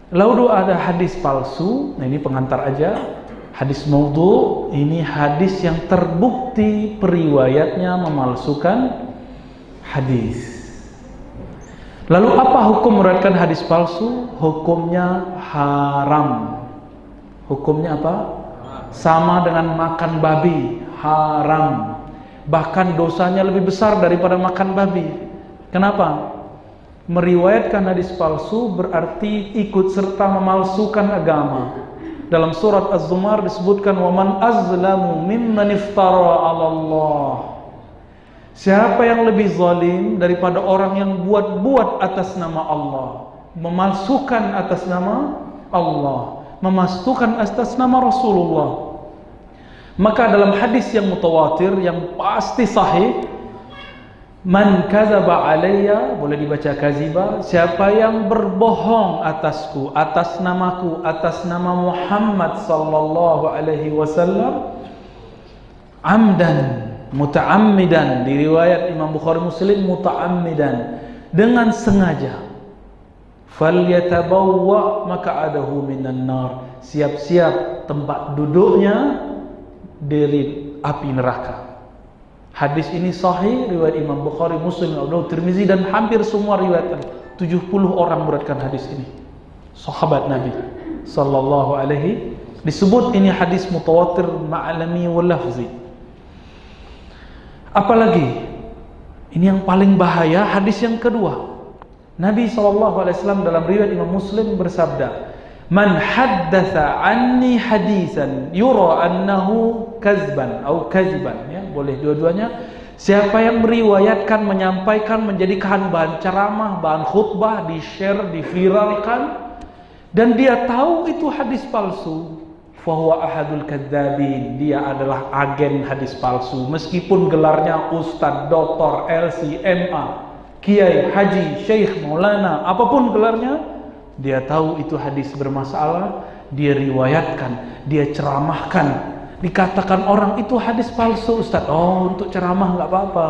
Lalu ada hadis palsu. Nah, ini pengantar aja. Hadis maudhu ini hadis yang terbukti periwayatnya memalsukan hadis. Lalu apa hukum meriwayatkan hadis palsu? Hukumnya haram. Hukumnya apa? Sama dengan makan babi, haram. Bahkan dosanya lebih besar daripada makan babi. Kenapa? Meriwayatkan hadis palsu berarti ikut serta memalsukan agama. Dalam surat Az-Zumar disebutkan waman azlamu mimman iftara 'ala Allah. Siapa yang lebih zalim daripada orang yang buat-buat atas nama Allah, memalsukan atas nama Allah, memalsukan atas nama Rasulullah. Maka dalam hadis yang mutawatir yang pasti sahih, man kadzaba alayya, boleh dibaca kaziba, siapa yang berbohong atasku, atas namaku, atas nama Muhammad sallallahu alaihi wasallam, amdan, muta'ammidan, di riwayat Imam Bukhari Muslim muta'ammidan, dengan sengaja, falyatabawwa maq'adahu minan nar, siap-siap tempat duduknya dari api neraka. Hadis ini sahih riwayat Imam Bukhari, Muslim, Abu Dawud, Tirmizi, dan hampir semua riwayat 70 orang meriwayatkan hadis ini. Sahabat Nabi sallallahu alaihi, disebut ini hadis mutawatir ma'lami wal lafzi. Apalagi ini yang paling bahaya, hadis yang kedua. Nabi sallallahu alaihi wasallam dalam riwayat Imam Muslim bersabda, man haddatsa anni hadisan yura annahu kazban atau kaziban, ya, boleh dua-duanya. Siapa yang meriwayatkan, menyampaikan, menjadikan bahan ceramah, bahan khutbah, di-share, diviralkan, dan dia tahu itu hadis palsu, fahuwa ahadul kadzabin, dia adalah agen hadis palsu. Meskipun gelarnya ustadz, doktor, LC, MA, kiai, haji, syekh, maulana, apapun gelarnya, dia tahu itu hadis bermasalah, dia riwayatkan, dia ceramahkan. Dikatakan orang itu hadis palsu, Ustaz. Oh, untuk ceramah nggak apa-apa,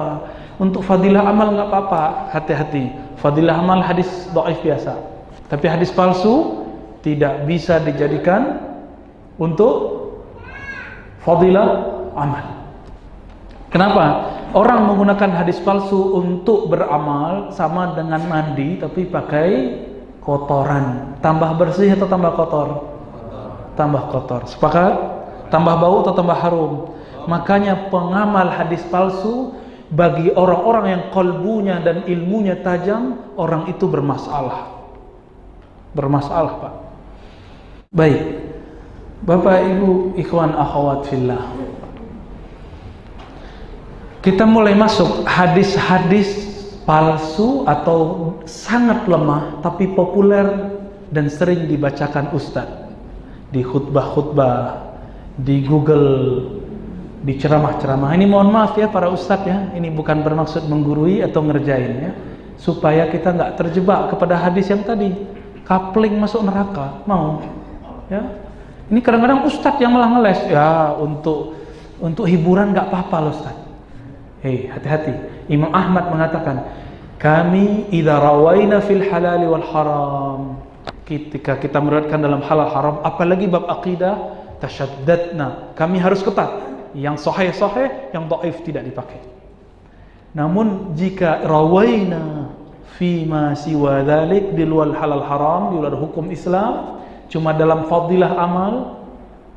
untuk fadilah amal nggak apa-apa. Hati-hati, fadilah amal hadis dhaif biasa, tapi hadis palsu tidak bisa dijadikan untuk fadilah amal. Kenapa? Orang menggunakan hadis palsu untuk beramal sama dengan mandi tapi pakai kotoran. Tambah bersih atau tambah kotor? Tambah kotor. Sepakat? Tambah bau atau tambah harum? Makanya pengamal hadis palsu bagi orang-orang yang kalbunya dan ilmunya tajam, orang itu bermasalah. Bermasalah, Pak. Baik. Bapak, Ibu, ikhwan, akhwat fillah. Kita mulai masuk hadis-hadis palsu atau sangat lemah tapi populer dan sering dibacakan ustadz di khutbah-khutbah, di Google, di ceramah-ceramah. Ini mohon maaf ya para ustadz ya, ini bukan bermaksud menggurui atau ngerjain ya, supaya kita nggak terjebak kepada hadis yang tadi, kapling masuk neraka, mau ya. Ini kadang-kadang ustadz yang malah ngeles ya, untuk hiburan nggak apa-apa loh ustadz. Hei, hati-hati. Imam Ahmad mengatakan, kami idza rawaina fil halal wal haram, ketika kita meriwayatkan dalam halal haram, apalagi bab akidah, tashaddadna, kami harus ketat. Yang sahih, yang dhaif tidak dipakai. Namun jika rawaina fi ma siwa dzalik, di luar halal haram, di luar hukum Islam, cuma dalam fadilah amal,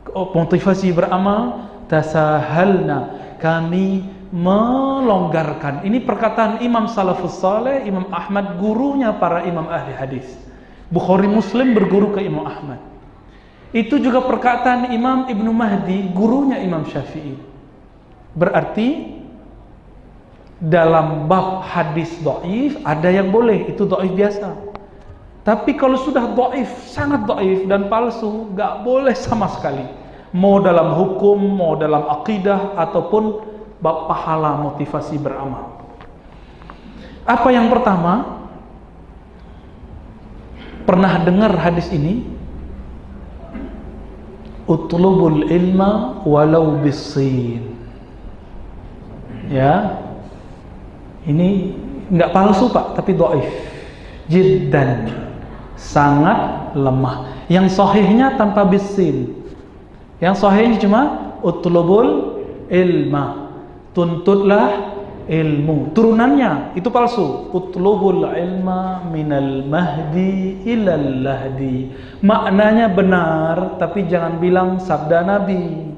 motivasi beramal, tasahalna, kami melonggarkan. Ini perkataan Imam Salafus Saleh, Imam Ahmad, gurunya para imam ahli hadis. Bukhari Muslim berguru ke Imam Ahmad. Itu juga perkataan Imam Ibnu Mahdi, gurunya Imam Syafi'i. Berarti dalam bab hadis dhaif ada yang boleh, itu dhaif biasa. Tapi kalau sudah dhaif, sangat dhaif dan palsu, gak boleh sama sekali. Mau dalam hukum, mau dalam akidah, ataupun bab pahala motivasi beramal. Apa yang pertama? Pernah dengar hadis ini? Utlubul ilma walau bis-sin. Ya. Ini enggak palsu, Pak, tapi dhaif. Jiddan, sangat lemah. Yang sahihnya tanpa bisin. Yang sahihnya cuma utlubul ilma, tuntutlah ilmu. Turunannya itu palsu. Utlubul ilma minal mahdi ilal lahdi. Maknanya benar, tapi jangan bilang sabda Nabi.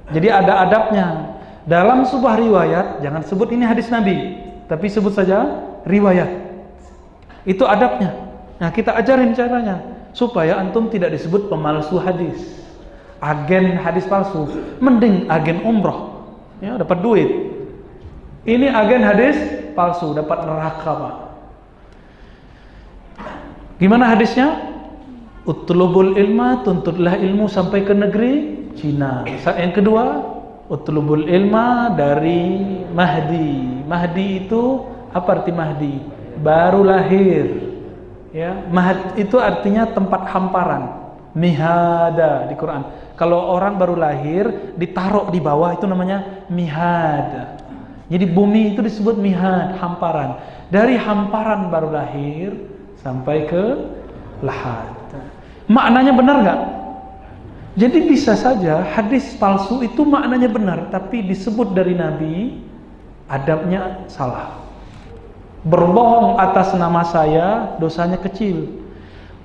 Jadi ada adabnya. Dalam sebuah riwayat jangan sebut ini hadis Nabi, tapi sebut saja riwayat. Itu adabnya. Nah, kita ajarin caranya supaya antum tidak disebut pemalsu hadis, agen hadis palsu. Mending agen umroh, ya, dapat duit. Ini agen hadis palsu, dapat neraka, Pak. Gimana hadisnya? Utlubul ilma, tuntutlah ilmu sampai ke negeri Cina. Yang kedua, utlubul ilma dari Mahdi. Mahdi itu apa arti Mahdi? Baru lahir. Ya, Mahd itu artinya tempat hamparan. Mihada di Quran. Kalau orang baru lahir ditaruh di bawah itu namanya mihad. Jadi bumi itu disebut mihad, hamparan. Dari hamparan baru lahir sampai ke lahad. Maknanya benar nggak? Jadi bisa saja hadis palsu itu maknanya benar, tapi disebut dari Nabi, adabnya salah. Berbohong atas nama saya, dosanya kecil.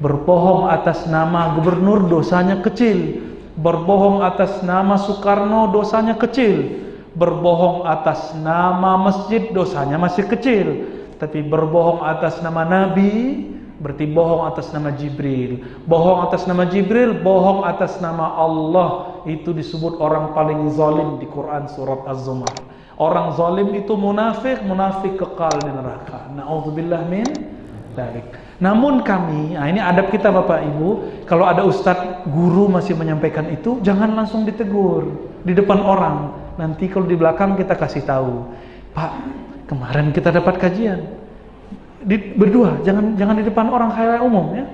Berbohong atas nama gubernur, dosanya kecil. Berbohong atas nama Soekarno, dosanya kecil. Berbohong atas nama masjid, dosanya masih kecil. Tapi berbohong atas nama Nabi, berarti bohong atas nama Jibril. Bohong atas nama Jibril, bohong atas nama Allah. Itu disebut orang paling zalim di Quran surat Az-Zumar. Orang zalim itu munafik, munafik kekal di neraka. Na'udzubillah min dzalik. Namun kami, nah ini adab kita Bapak Ibu, kalau ada ustadz guru masih menyampaikan itu, jangan langsung ditegur di depan orang. Nanti kalau di belakang kita kasih tahu, Pak, kemarin kita dapat kajian. Berdua, jangan di depan orang khalayak umum ya.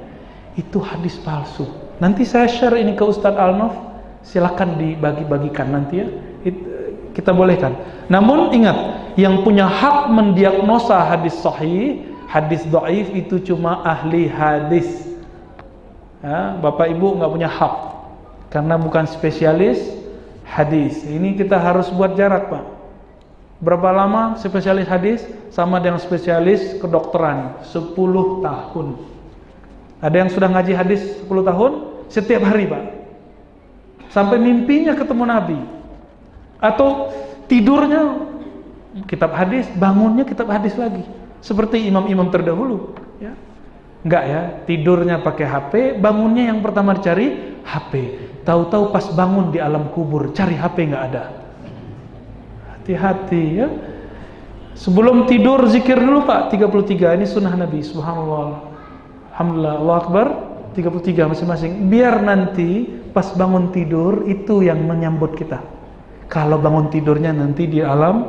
Itu hadis palsu. Nanti saya share ini ke Ustadz Alnof, silakan dibagi-bagikan nanti ya. Kita bolehkan. Namun ingat, yang punya hak mendiagnosa hadis sahih, hadis dhaif itu cuma ahli hadis. Ya, Bapak Ibu nggak punya hak karena bukan spesialis hadis. Ini kita harus buat jarak, Pak. Berapa lama spesialis hadis sama dengan spesialis kedokteran? 10 tahun. Ada yang sudah ngaji hadis 10 tahun? Setiap hari, Pak. Sampai mimpinya ketemu Nabi. Atau tidurnya kitab hadis, bangunnya kitab hadis lagi. Seperti imam-imam terdahulu, ya. Enggak ya, tidurnya pakai HP, bangunnya yang pertama dicari HP. Tahu-tahu pas bangun di alam kubur, cari HP enggak ada. Hati-hati ya. Sebelum tidur zikir dulu Pak, 33. Ini sunnah Nabi, subhanallah. Alhamdulillah, Allahu Akbar, 33 masing-masing. Biar nanti pas bangun tidur itu yang menyambut kita. Kalau bangun tidurnya nanti di alam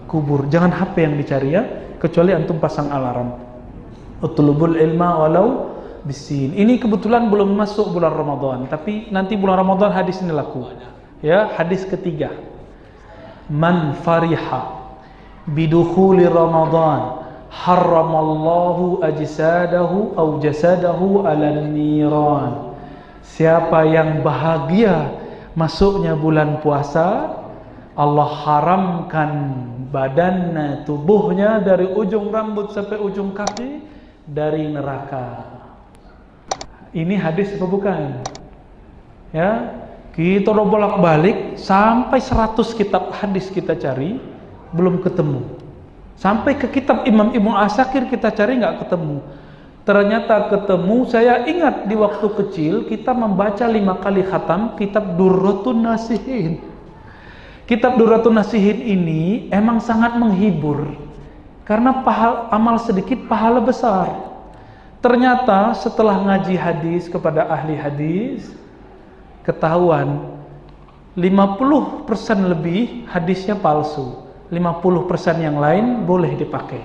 kubur, jangan HP yang dicari ya, kecuali antum pasang alarm. Utlubul ilma walau bisin. Ini kebetulan belum masuk bulan Ramadan, tapi nanti bulan Ramadan hadis ini laku. Ya, hadis ketiga. Man fariha bidukhuli Ramadan harramallahu ajsadahu aw jasadahu 'alan niran. Siapa yang bahagia masuknya bulan puasa, Allah haramkan badannya, tubuhnya dari ujung rambut sampai ujung kaki dari neraka. Ini hadis apa bukan? Ya, kita udah bolak-balik sampai 100 kitab hadis kita cari, belum ketemu. Sampai ke kitab Imam Ibnu Asakir kita cari nggak ketemu. Ternyata ketemu. Saya ingat di waktu kecil kita membaca 5 kali khatam kitab Durratun Nasihin. Kitab Durratun Nasihin ini emang sangat menghibur karena amal sedikit pahala besar. Ternyata setelah ngaji hadis kepada ahli hadis, ketahuan 50% lebih hadisnya palsu, 50% yang lain boleh dipakai.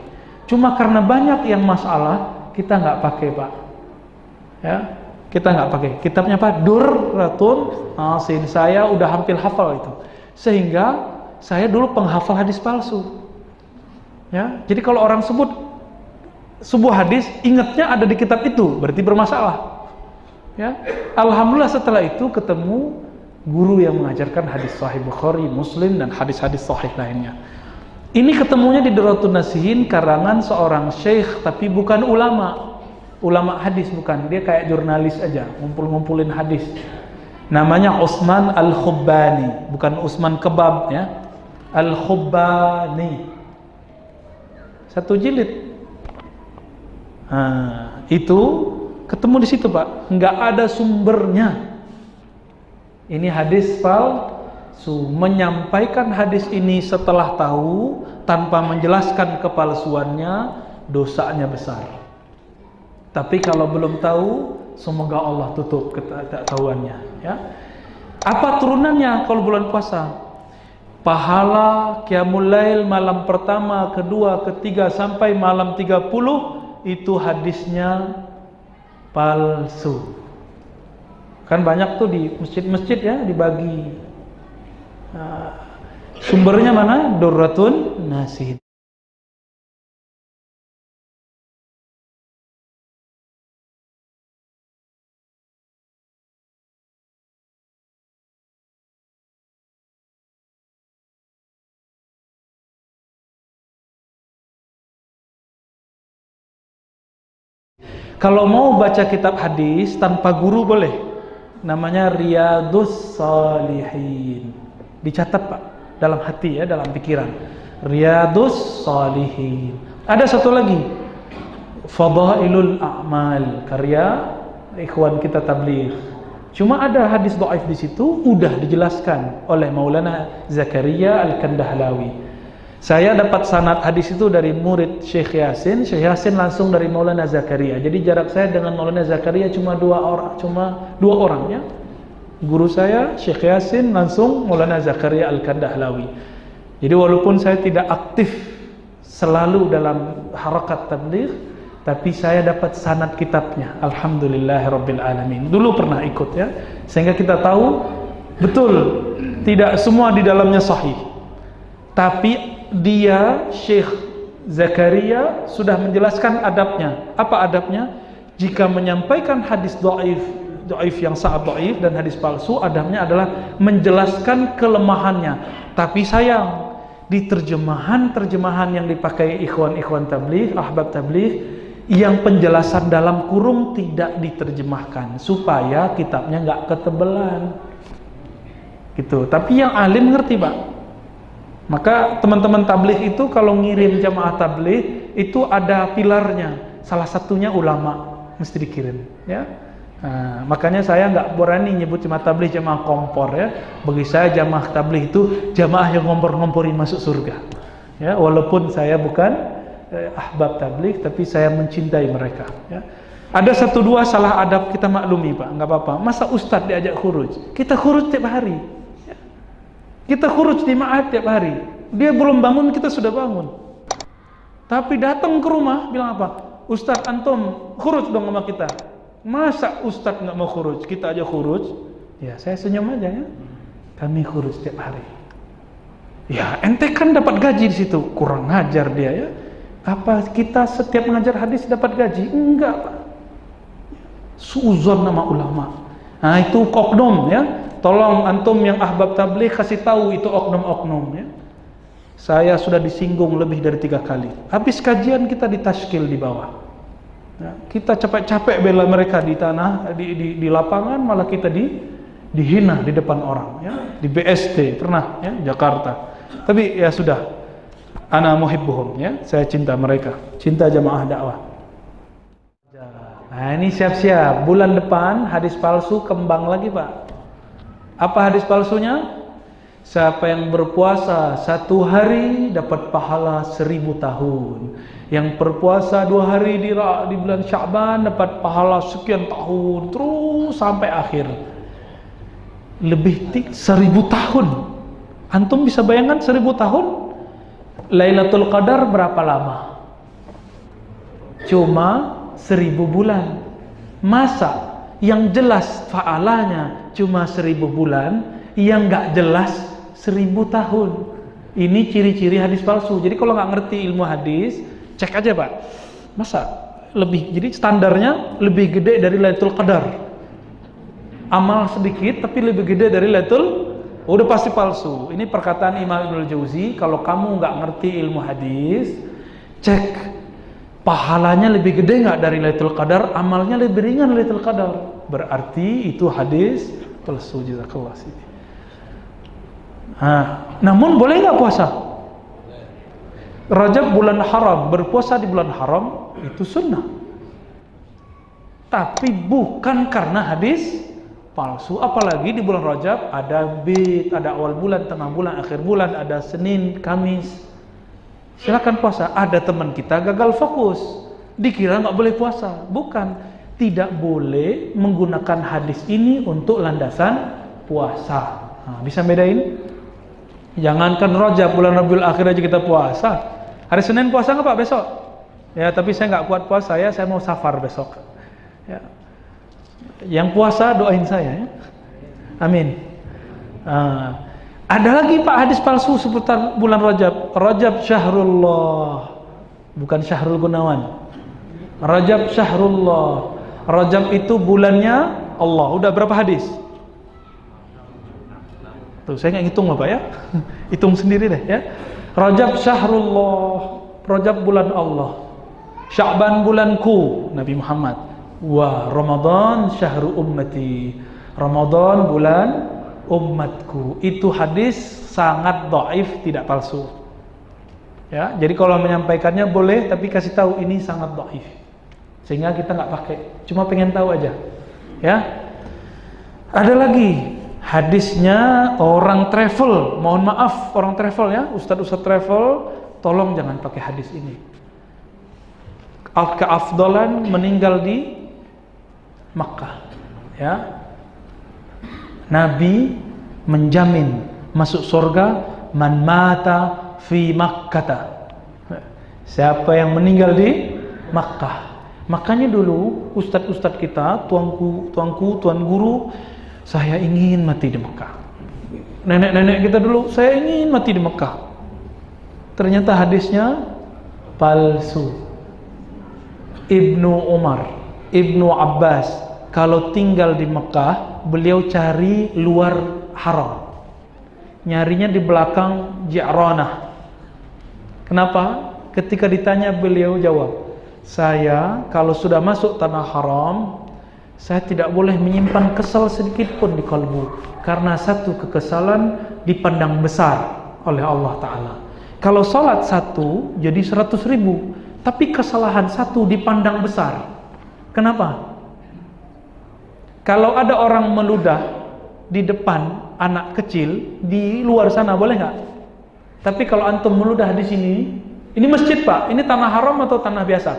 Cuma karena banyak yang masalah, kita nggak pakai, Pak. Ya, kita nggak pakai. Kitabnya apa? Durratun Nasihin. Saya udah hampir hafal itu. Sehingga saya dulu penghafal hadis palsu. Ya, jadi kalau orang sebut sebuah hadis, ingatnya ada di kitab itu, berarti bermasalah. Ya, alhamdulillah setelah itu ketemu guru yang mengajarkan hadis Sahih Bukhari, Muslim, dan hadis-hadis Sahih lainnya. Ini ketemunya di Durratun Nasihin karangan seorang syekh, tapi bukan ulama hadis, bukan, dia kayak jurnalis aja, ngumpulin hadis. Namanya Utsman Al-Khubbani, bukan Utsman Kebab ya, Al-Khubbani, 1 jilid. Nah, itu ketemu di situ Pak, nggak ada sumbernya. Ini hadis palsu, menyampaikan hadis ini setelah tahu tanpa menjelaskan kepalsuannya, dosanya besar. Tapi kalau belum tahu, semoga Allah tutup ketahuannya. Ya. Apa turunannya kalau bulan puasa? Pahala Qiyamul Lail malam pertama, kedua, ketiga sampai malam 30 itu hadisnya palsu. Kan banyak tuh di masjid-masjid ya dibagi. Nah, sumbernya mana? Durratun Nasihin. Kalau mau baca kitab hadis tanpa guru boleh. Namanya Riyadhus Shalihin. Dicatat Pak, dalam hati ya, dalam pikiran. Riyadhus Shalihin. Ada satu lagi, Fadailul A'mal, karya ikhwan kita tabligh. Cuma ada hadis dhaif di situ, udah dijelaskan oleh Maulana Zakaria Al-Kandahlawi. Saya dapat sanad hadis itu dari murid Syekh Yasin langsung dari Maulana Zakaria. Jadi jarak saya dengan Maulana Zakaria cuma dua orang ya. Guru saya Syekh Yasin langsung Maulana Zakaria Al-Kandahlawi. Jadi walaupun saya tidak aktif selalu dalam harakat tabligh, tapi saya dapat sanad kitabnya. Alhamdulillahirabbil alamin. Dulu pernah ikut ya. Sehingga kita tahu betul tidak semua di dalamnya sahih. Tapi dia Syekh Zakaria sudah menjelaskan adabnya. Apa adabnya? Jika menyampaikan hadis dhaif yang sangat dhaif dan hadis palsu, adabnya adalah menjelaskan kelemahannya. Tapi sayang, di terjemahan yang dipakai ikhwan tabligh, ahbab tabligh, yang penjelasan dalam kurung tidak diterjemahkan supaya kitabnya nggak ketebelan. Gitu. Tapi yang alim ngerti, Pak. Maka teman-teman tabligh itu kalau ngirim jamaah tabligh itu ada pilarnya, salah satunya ulama mesti dikirim ya. Nah, makanya saya nggak berani nyebut jamaah tabligh jamaah kompor ya. Bagi saya jamaah tabligh itu jamaah yang ngompor-ngomporin masuk surga ya, walaupun saya bukan ahbab tabligh, tapi saya mencintai mereka ya. Ada satu dua salah adab kita maklumi Pak, nggak apa-apa. Masa ustadz diajak khuruj, kita khuruj tiap hari. Kita khuruj di ma'ad tiap hari. Dia belum bangun, kita sudah bangun. Tapi datang ke rumah, bilang apa? Ustadz antum khuruj dong sama kita. Masa ustadz nggak mau khuruj? Kita aja khuruj. Ya saya senyum aja ya. Kami khuruj tiap hari. Ya ente kan dapat gaji di situ. Kurang ngajar dia ya. Apa kita setiap mengajar hadis dapat gaji? Enggak Pak. Suuzon nama ulama. Nah itu oknum ya. Tolong antum yang ahbab tabligh kasih tahu itu oknum-oknum ya. Saya sudah disinggung lebih dari 3 kali. Habis kajian kita ditashkil di bawah. Ya, kita capek-capek bela mereka di tanah, di lapangan, malah kita dihina di depan orang ya. Di BSD pernah ya, Jakarta. Tapi ya sudah. Ana muhibbuhum ya. Saya cinta mereka. Cinta jamaah dakwah. Nah, ini siap-siap. Bulan depan hadis palsu kembang lagi, Pak. Apa hadis palsunya? Siapa yang berpuasa 1 hari dapat pahala 1000 tahun. Yang berpuasa 2 hari di bulan Sya'ban dapat pahala sekian tahun, terus sampai akhir. Lebih 1000 tahun. Antum bisa bayangkan 1000 tahun? Lailatul Qadar berapa lama? Cuma 1000 bulan. Masa yang jelas fa'alanya cuma 1000 bulan, yang nggak jelas 1000 tahun. Ini ciri-ciri hadis palsu. Jadi kalau nggak ngerti ilmu hadis, cek aja Pak. Masa lebih, jadi standarnya lebih gede dari Lailatul Qadar. Amal sedikit tapi lebih gede dari Lailatul, udah pasti palsu. Ini perkataan Imam Ibnul Jauzi. Kalau kamu nggak ngerti ilmu hadis, cek pahalanya lebih gede nggak dari Lailatul Qadar, amalnya lebih ringan Lailatul Qadar, berarti itu hadis palsu. Jazakallah sih. Namun boleh nggak puasa? Rajab bulan haram, berpuasa di bulan haram itu sunnah, tapi bukan karena hadis palsu. Apalagi di bulan Rajab ada bid, ada awal bulan, tengah bulan, akhir bulan, ada Senin, Kamis. Silakan puasa. Ada teman kita gagal fokus, dikira nggak boleh puasa. Bukan, tidak boleh menggunakan hadis ini untuk landasan puasa. Bisa bedain? Jangankan Rajab, bulan Rabiul Akhir aja kita puasa. Hari Senin puasa nggak Pak besok? Ya, tapi saya nggak kuat puasa ya, saya mau safar besok. Ya. Yang puasa doain saya ya. Amin. Ada lagi Pak hadis palsu seputar bulan Rajab. Rajab syahrullah, bukan Syahrul Gunawan. Rajab syahrullah. Rajab itu bulannya Allah. Udah berapa hadis? Tuh, saya nggak ngitung Bapak ya. Hitung sendiri deh ya. Rajab syahrullah, Rajab bulan Allah. Sya'ban bulanku, Nabi Muhammad. Wa Ramadan syahru ummati, Ramadan bulan umatku. Itu hadis sangat dhaif, tidak palsu. Ya, jadi kalau menyampaikannya boleh, tapi kasih tahu ini sangat dhaif, sehingga kita nggak pakai. Cuma pengen tahu aja. Ya. Ada lagi hadisnya orang travel. Mohon maaf orang travel ya, ustadz travel, tolong jangan pakai hadis ini. Keafdalan meninggal di Makkah, ya. Nabi menjamin masuk surga man mata fi Makkah. Siapa yang meninggal di Makkah. Makanya dulu ustadz kita, tuan guru, saya ingin mati di Mekah. Nenek-nenek kita dulu, saya ingin mati di Mekah. Ternyata hadisnya palsu. Ibnu Umar, Ibnu Abbas, kalau tinggal di Mekah, beliau cari luar haram. Nyarinya di belakang Ji'ranah. Kenapa? Ketika ditanya beliau jawab, saya kalau sudah masuk tanah haram, saya tidak boleh menyimpan kesal sedikit pun di kalbu, karena satu kekesalan dipandang besar oleh Allah Ta'ala. Kalau salat satu jadi 100.000, tapi kesalahan satu dipandang besar. Kenapa? Kalau ada orang meludah di depan anak kecil di luar sana, boleh nggak? Tapi kalau antum meludah di sini, ini masjid Pak, ini tanah haram atau tanah biasa?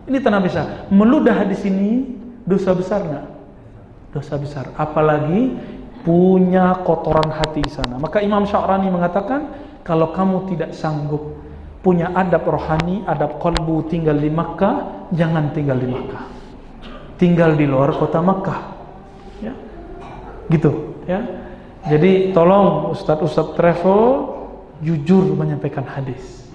Ini tanah biasa. Meludah di sini dosa besar nggak? Dosa besar. Apalagi punya kotoran hati di sana. Maka Imam Sya'rani mengatakan, kalau kamu tidak sanggup punya adab rohani, adab qalbu, tinggal di Makkah, jangan tinggal di Makkah. Tinggal di luar kota Makkah. Ya. Gitu, ya. Jadi tolong ustadz travel jujur menyampaikan hadis.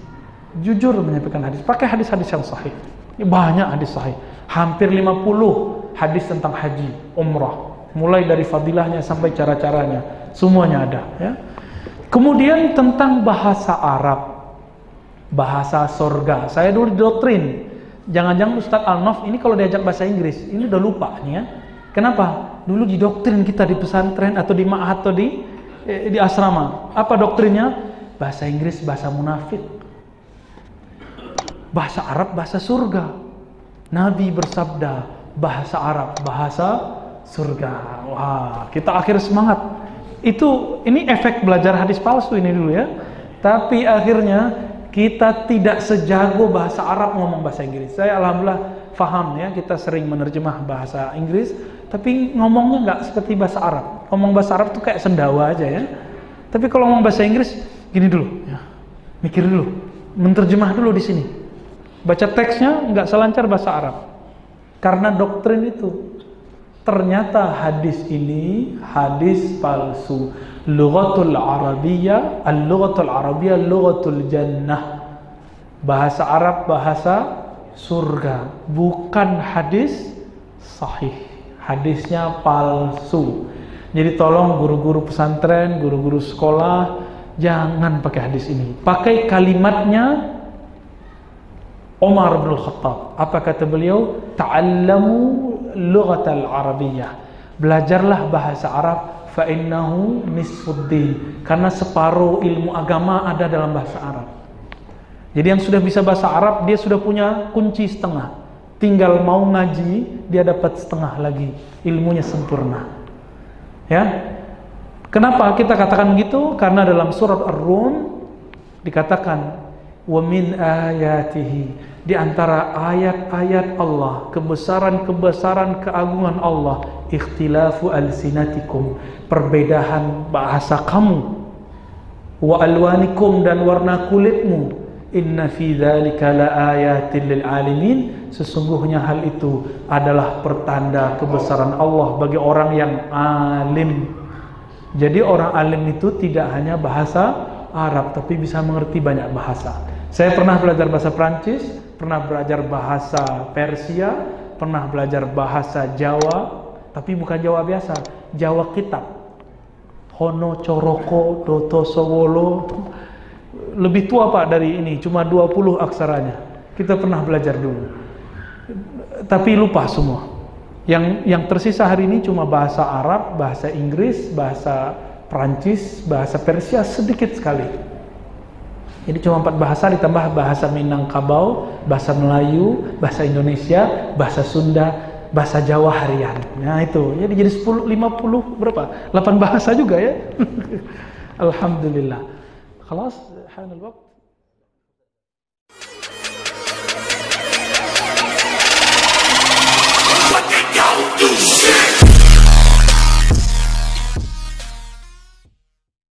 Jujur menyampaikan hadis, pakai hadis-hadis yang sahih. Banyak hadis sahih. Hampir 50 hadis tentang haji, umrah. Mulai dari fadilahnya sampai cara-caranya, semuanya ada, ya. Kemudian tentang bahasa Arab, bahasa surga. Saya dulu didoktrin, jangan-jangan Ustadz Al-Naf ini kalau diajak bahasa Inggris, ini udah lupa nih ya. Kenapa? Dulu didoktrin kita di pesantren atau di ma'had atau di asrama. Apa doktrinnya? Bahasa Inggris bahasa munafik, bahasa Arab bahasa surga. Nabi bersabda, bahasa Arab bahasa surga. Wah, kita akhir semangat. Ini efek belajar hadis palsu ini dulu ya. Tapi akhirnya kita tidak sejago bahasa Arab ngomong bahasa Inggris. Saya alhamdulillah faham ya, kita sering menerjemah bahasa Inggris, tapi ngomongnya nggak seperti bahasa Arab. Ngomong bahasa Arab tuh kayak sendawa aja ya. Tapi kalau ngomong bahasa Inggris gini dulu, ya. Mikir dulu, menerjemah dulu di sini. Baca teksnya nggak selancar bahasa Arab. Karena doktrin itu. Ternyata hadis ini hadis palsu. Lughatul Arabiyyah, al-lughatul Arabiyyah lughatul jannah. Bahasa Arab bahasa surga, bukan hadis sahih. Hadisnya palsu. Jadi tolong guru-guru pesantren, guru-guru sekolah, jangan pakai hadis ini. Pakai kalimatnya Umar bin Khattab. Apa kata beliau? Ta'allamu lughatal arabiyyah. Belajarlah bahasa Arab, fa innahu nisfuddin. Karena separuh ilmu agama ada dalam bahasa Arab. Jadi yang sudah bisa bahasa Arab, dia sudah punya kunci setengah. Tinggal mau ngaji, dia dapat setengah lagi. Ilmunya sempurna. Ya. Kenapa kita katakan begitu? Karena dalam surat Ar-Rum dikatakan wa min ayatihi, di antara ayat-ayat Allah, kebesaran-kebesaran keagungan Allah, ikhtilafu alsinatikum, perbedaan bahasa kamu, wa alwanikum, dan warna kulitmu, inna fi dzalika laayatin lil alimin, sesungguhnya hal itu adalah pertanda kebesaran Allah bagi orang yang alim. Jadi orang alim itu tidak hanya bahasa Arab, tapi bisa mengerti banyak bahasa. Saya pernah belajar bahasa Prancis, pernah belajar bahasa Persia, pernah belajar bahasa Jawa, tapi bukan Jawa biasa, Jawa kitab. Hono Coroko Doto Sowolo, lebih tua Pak dari ini, cuma 20 aksaranya. Kita pernah belajar dulu, tapi lupa semua. Yang tersisa hari ini cuma bahasa Arab, bahasa Inggris, bahasa Prancis, bahasa Persia, sedikit sekali. Jadi cuma 4 bahasa ditambah bahasa Minangkabau, bahasa Melayu, bahasa Indonesia, bahasa Sunda, bahasa Jawa harian. Nah itu, jadi 10, 50 berapa? 8 bahasa juga ya. Alhamdulillah. Khalas, hanal waqt.